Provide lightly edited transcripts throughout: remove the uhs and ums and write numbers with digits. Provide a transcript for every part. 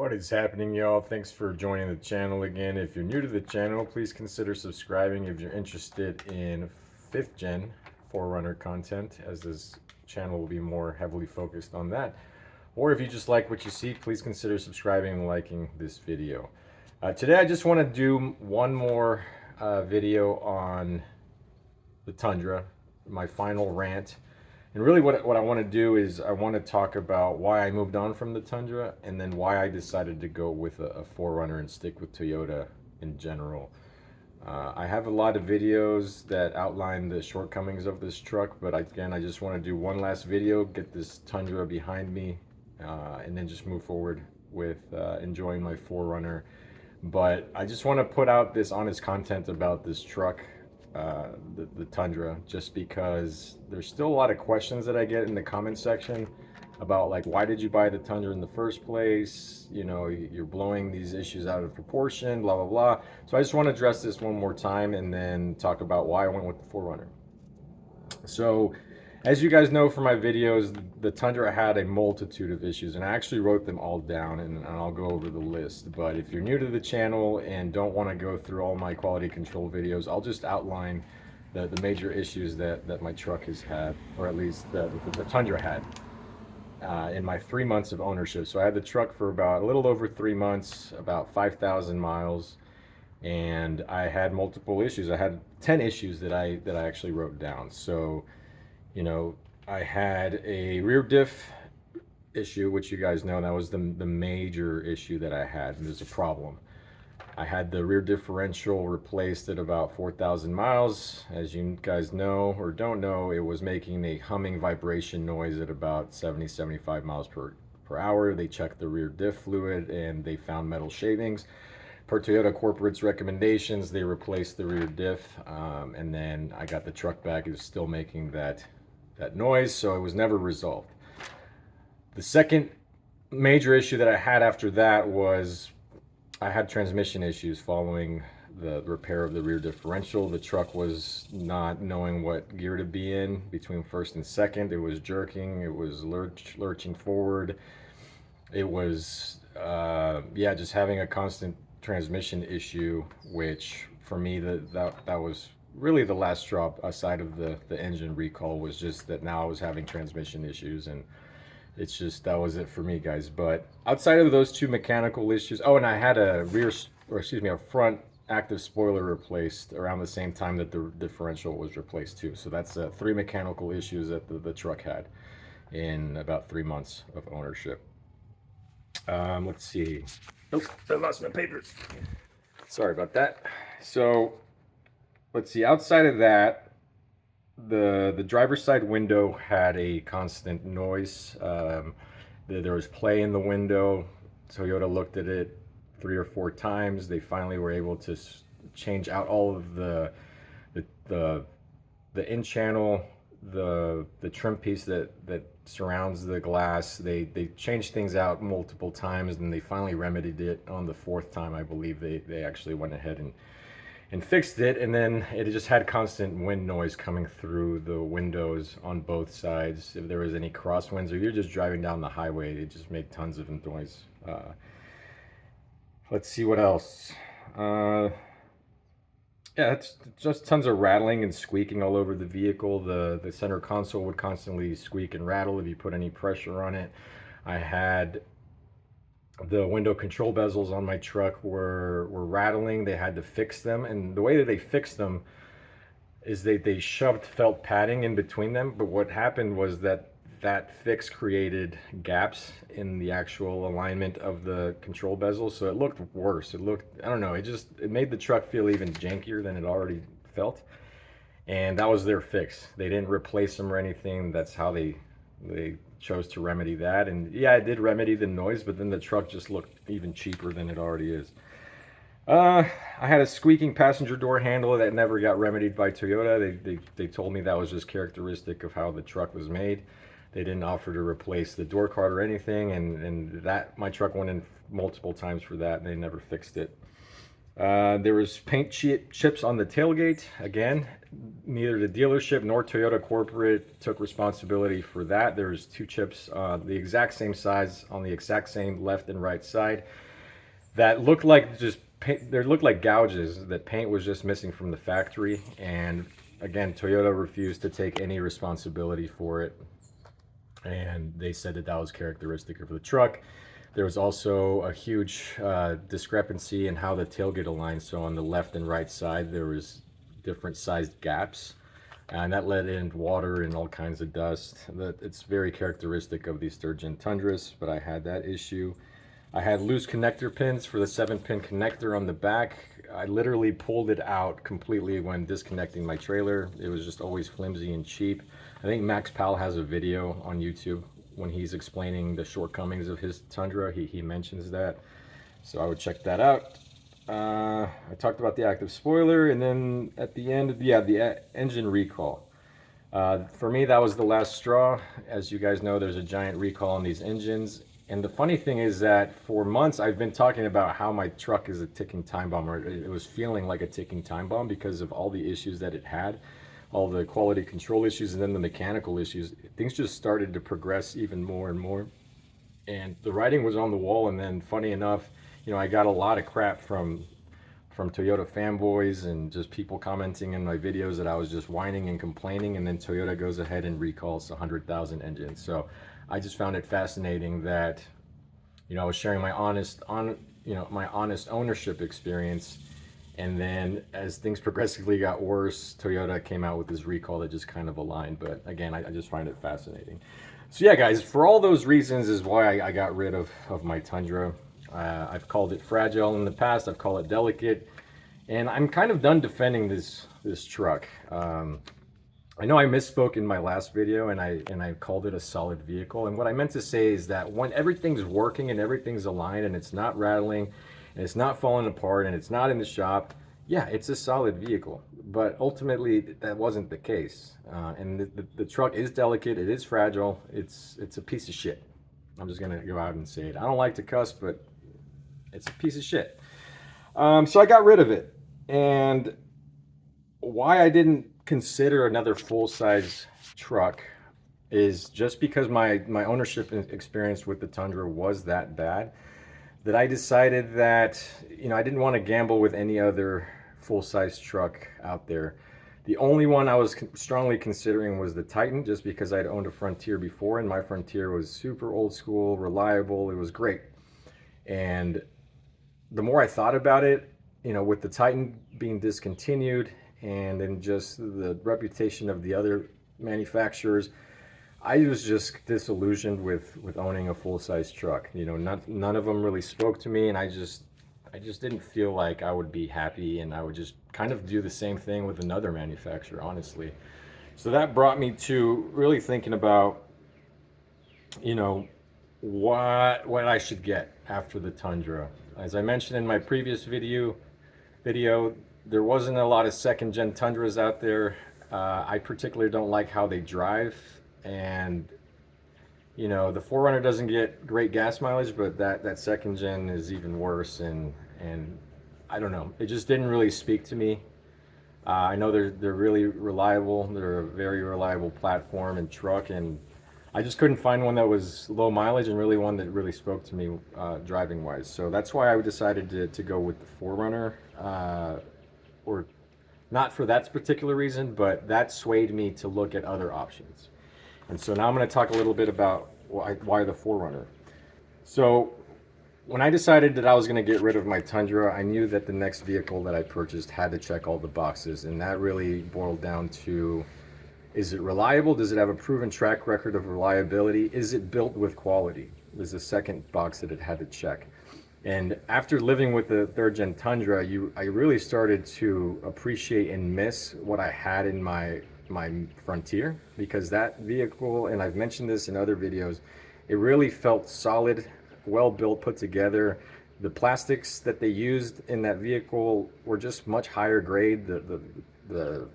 What is happening, y'all? Thanks for joining the channel again. If you're new to the channel, please consider subscribing if you're interested in 5th gen 4Runner content, as this channel will be more heavily focused on that. Or if you just like what you see, please consider subscribing and liking this video. Today I just want to do one more video on the Tundra, my final rant. And really what I want to do is I want to talk about why I moved on from the Tundra and then why I decided to go with a 4Runner and stick with Toyota in general. I have a lot of videos that outline the shortcomings of this truck, but again, I just want to do one last video, get this Tundra behind me, and then just move forward with enjoying my 4Runner. But I just want to put out this honest content about this truck, the Tundra, just because there's still a lot of questions that I get in the comment section about, like, why did you buy the Tundra in the first place? You know, you're blowing these issues out of proportion, blah blah blah. So I just want to address this one more time and then talk about why I went with the 4Runner. So as you guys know from my videos, the Tundra had a multitude of issues, and I actually wrote them all down, and I'll go over the list. But if you're new to the channel and don't want to go through all my quality control videos, I'll just outline the major issues that my truck has had, or at least the Tundra had, in my 3 months of ownership. So I had the truck for about a little over 3 months, about 5,000 miles, and I had multiple issues. I had 10 issues that I actually wrote down. So, you know, I had a rear diff issue, which you guys know, that was the major issue that I had. There's a problem. I had the rear differential replaced at about 4,000 miles. As you guys know or don't know, it was making a humming vibration noise at about 75 miles per hour. They checked the rear diff fluid and they found metal shavings. Per Toyota corporate's recommendations, they replaced the rear diff, and then I got the truck back. It was still making that noise, so it was never resolved. The second major issue that I had after that was I had transmission issues following the repair of the rear differential. The truck was not knowing what gear to be in between first and second. It was jerking, it was lurching forward. It was just having a constant transmission issue, which for me that was really the last straw aside of the engine recall, was just that now I was having transmission issues, and it's just, that was it for me, guys. But outside of those two mechanical issues, oh, and I had a front active spoiler replaced around the same time that the differential was replaced too. So that's 3 mechanical issues that the truck had in about 3 months of ownership. Let's see. Oh, I lost my papers. Sorry about that. So let's see, outside of that, the driver's side window had a constant noise. There was play in the window. Toyota looked at it 3 or 4 times. They finally were able to change out all of the in channel, the trim piece that surrounds the glass. They changed things out multiple times, and they finally remedied it on the 4th time. I believe they actually went ahead and fixed it. And then it just had constant wind noise coming through the windows on both sides. If there was any crosswinds or you're just driving down the highway, it just made tons of noise. Let's see what else. Yeah, it's just tons of rattling and squeaking all over the vehicle. The center console would constantly squeak and rattle if you put any pressure on it. I had the window control bezels on my truck were rattling. They had to fix them, and the way that they fixed them is they shoved felt padding in between them. But what happened was that fix created gaps in the actual alignment of the control bezel, so it looked worse. It looked, I don't know, it made the truck feel even jankier than it already felt. And that was their fix. They didn't replace them or anything. That's how they chose to remedy that. And yeah, it did remedy the noise, but then the truck just looked even cheaper than it already is. I had a squeaking passenger door handle that never got remedied by Toyota. They told me that was just characteristic of how the truck was made. They didn't offer to replace the door card or anything, and that my truck went in multiple times for that, and they never fixed it. There was paint chips on the tailgate. Again, neither the dealership nor Toyota corporate took responsibility for that. There was two chips, the exact same size on the exact same left and right side that looked like just paint. They looked like gouges that paint was just missing from the factory. And again, Toyota refused to take any responsibility for it, and they said that that was characteristic of the truck. There was also a huge discrepancy in how the tailgate aligned. So on the left and right side, there was different sized gaps, and that let in water and all kinds of dust. It's very characteristic of these third-gen Tundras, but I had that issue. I had loose connector pins for the 7-pin connector on the back. I literally pulled it out completely when disconnecting my trailer. It was just always flimsy and cheap. I think Max Powell has a video on YouTube when he's explaining the shortcomings of his Tundra. He mentions that, so I would check that out. I talked about the active spoiler, and then at the end, the engine recall. For me, that was the last straw. As you guys know, there's a giant recall on these engines. And the funny thing is that for months, I've been talking about how my truck is a ticking time bomb, or it was feeling like a ticking time bomb because of all the issues that it had, all the quality control issues, and then the mechanical issues. Things just started to progress even more and more. And the writing was on the wall. And then funny enough, I got a lot of crap from Toyota fanboys and just people commenting in my videos that I was just whining and complaining, and then Toyota goes ahead and recalls 100,000 engines. So I just found it fascinating that, I was sharing my honest ownership experience, and then as things progressively got worse, Toyota came out with this recall that just kind of aligned. But again, I just find it fascinating. So yeah, guys, for all those reasons is why I got rid of my Tundra. I've called it fragile in the past. I've called it delicate, and I'm kind of done defending this truck. I know I misspoke in my last video, and I called it a solid vehicle. And what I meant to say is that when everything's working and everything's aligned and it's not rattling and it's not falling apart and it's not in the shop, yeah, it's a solid vehicle. But ultimately, that wasn't the case. And the truck is delicate. It is fragile. It's a piece of shit. I'm just gonna go out and say it. I don't like to cuss, but it's a piece of shit. So I got rid of it. And why I didn't consider another full-size truck is just because my ownership experience with the Tundra was that bad, that I decided that I didn't want to gamble with any other full-size truck out there. The only one I was strongly considering was the Titan, just because I'd owned a Frontier before, and my Frontier was super old school, reliable. It was great. And the more I thought about it, with the Titan being discontinued and then just the reputation of the other manufacturers, I was just disillusioned with owning a full-size truck. None of them really spoke to me, and I just didn't feel like I would be happy, and I would just kind of do the same thing with another manufacturer, honestly. So that brought me to really thinking about, what I should get after the Tundra. As I mentioned in my previous video, there wasn't a lot of second-gen Tundras out there. I particularly don't like how they drive, and the 4Runner doesn't get great gas mileage, but that second gen is even worse, and I don't know, it just didn't really speak to me. I know they're really reliable. They're a very reliable platform and truck, and I just couldn't find one that was low mileage and really one that really spoke to me driving wise. So that's why I decided to go with the 4Runner, or not for that particular reason, but that swayed me to look at other options. And so now I'm going to talk a little bit about why the 4Runner. So when I decided that I was going to get rid of my Tundra, I knew that the next vehicle that I purchased had to check all the boxes, and that really boiled down to, is it reliable? Does it have a proven track record of reliability? Is it built with quality? There's the second box that it had to check. And after living with the third-gen Tundra, I really started to appreciate and miss what I had in my Frontier, because that vehicle, and I've mentioned this in other videos, it really felt solid, well built, put together. The plastics that they used in that vehicle were just much higher grade. The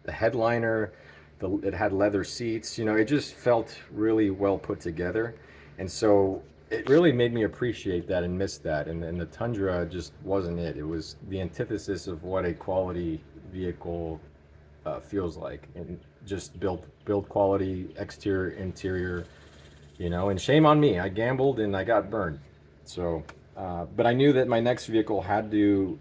headliner, it had leather seats. It just felt really well put together. And so it really made me appreciate that and miss that. And the Tundra just wasn't it. It was the antithesis of what a quality vehicle feels like, and just build quality, exterior, interior, you know. And shame on me, I gambled and I got burned. So, but I knew that my next vehicle had to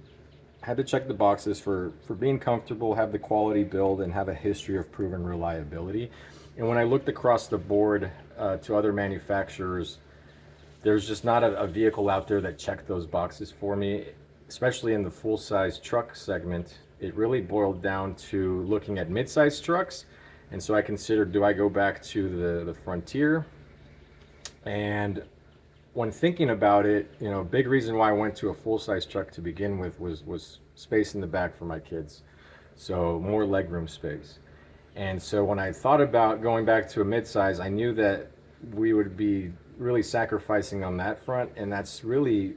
check the boxes for being comfortable, have the quality build, and have a history of proven reliability. And when I looked across the board to other manufacturers, there's just not a vehicle out there that checked those boxes for me, especially in the full-size truck segment. It really boiled down to looking at mid-size trucks. And so I considered, do I go back to the Frontier? And when thinking about it, you know, big reason why I went to a full-size truck to begin with was space in the back for my kids. So more legroom space. And so when I thought about going back to a mid-size, I knew that we would be really sacrificing on that front, and that's really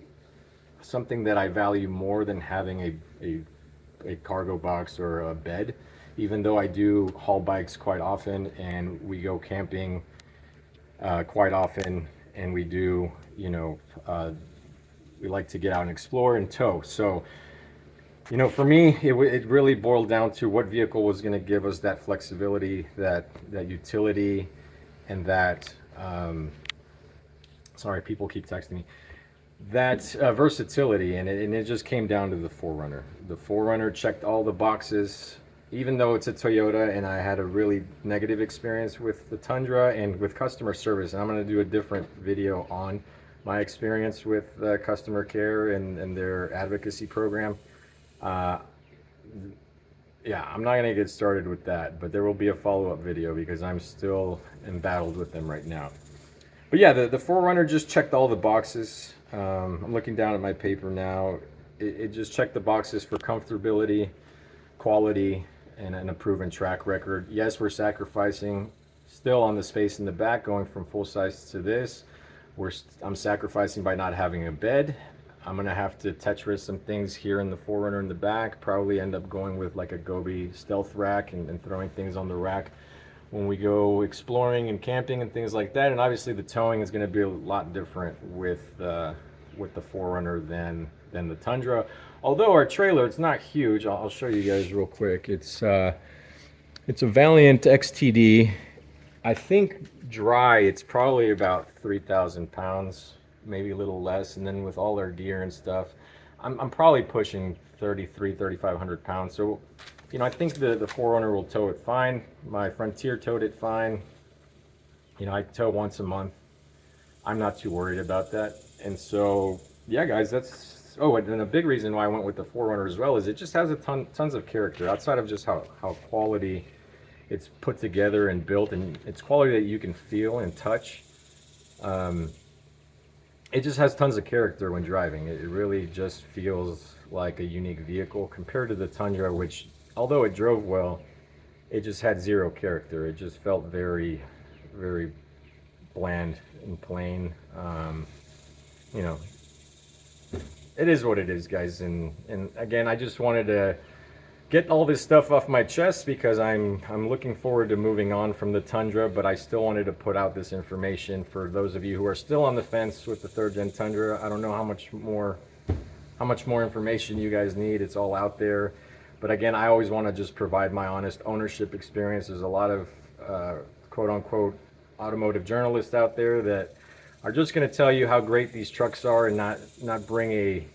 something that I value more than having a cargo box or a bed. Even though I do haul bikes quite often, and we go camping quite often, and we do, you know, we like to get out and explore and tow. So, you know, for me, it really boiled down to what vehicle was going to give us that flexibility, that utility, and that sorry, people keep texting me, that versatility. And it just came down to the 4Runner. The 4Runner checked all the boxes, even though it's a Toyota, and I had a really negative experience with the Tundra and with customer service. And I'm going to do a different video on my experience with customer care and their advocacy program. Yeah, I'm not going to get started with that, but there will be a follow-up video because I'm still embattled with them right now. But yeah, the 4Runner just checked all the boxes. I'm looking down at my paper now. It just checked the boxes for comfortability, quality, and a proven track record. Yes, we're sacrificing still on the space in the back, going from full size to this. I'm sacrificing by not having a bed. I'm gonna have to Tetris some things here in the 4Runner in the back. Probably end up going with like a Gobi stealth rack and throwing things on the rack when we go exploring and camping and things like that. And obviously the towing is going to be a lot different with the 4Runner than the Tundra. Although our trailer, it's not huge. I'll show you guys real quick. It's a Valiant XTD. I think dry, it's probably about 3,000 pounds, maybe a little less. And then with all our gear and stuff, I'm probably pushing 3,500 pounds. So, you know, I think the 4Runner will tow it fine. My Frontier towed it fine. You know, I tow once a month. I'm not too worried about that. And so, yeah, guys, that's... Oh, and then a big reason why I went with the 4Runner as well is it just has tons of character. Outside of just how quality it's put together and built, and it's quality that you can feel and touch. It just has tons of character when driving. It really just feels like a unique vehicle compared to the Tundra, which, although it drove well, it just had zero character. It just felt very, very bland and plain. You know, it is what it is, guys. And again, I just wanted to get all this stuff off my chest because I'm looking forward to moving on from the Tundra, but I still wanted to put out this information for those of you who are still on the fence with the 3rd gen Tundra. I don't know how much more information you guys need. It's all out there. But again, I always want to just provide my honest ownership experience. There's a lot of quote unquote automotive journalists out there that are just going to tell you how great these trucks are and not bring a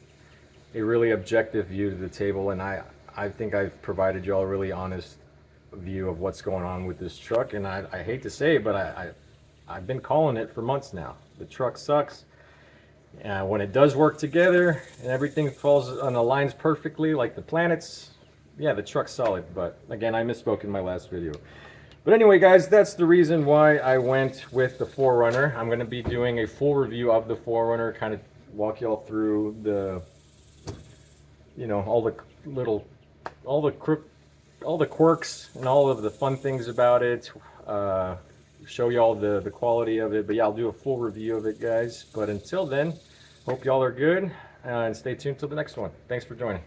really objective view to the table. And I think I've provided you all a really honest view of what's going on with this truck. And I hate to say it, but I've been calling it for months now. The truck sucks. When it does work together and everything falls and aligns perfectly like the planets, yeah, the truck's solid. But again, I misspoke in my last video. But anyway, guys, that's the reason why I went with the 4Runner. I'm going to be doing a full review of the 4Runner, kind of walk y'all through the, you know, all the quirks and all of the fun things about it. Show y'all the quality of it. But yeah, I'll do a full review of it, guys. But until then, hope y'all are good, and stay tuned till the next one. Thanks for joining.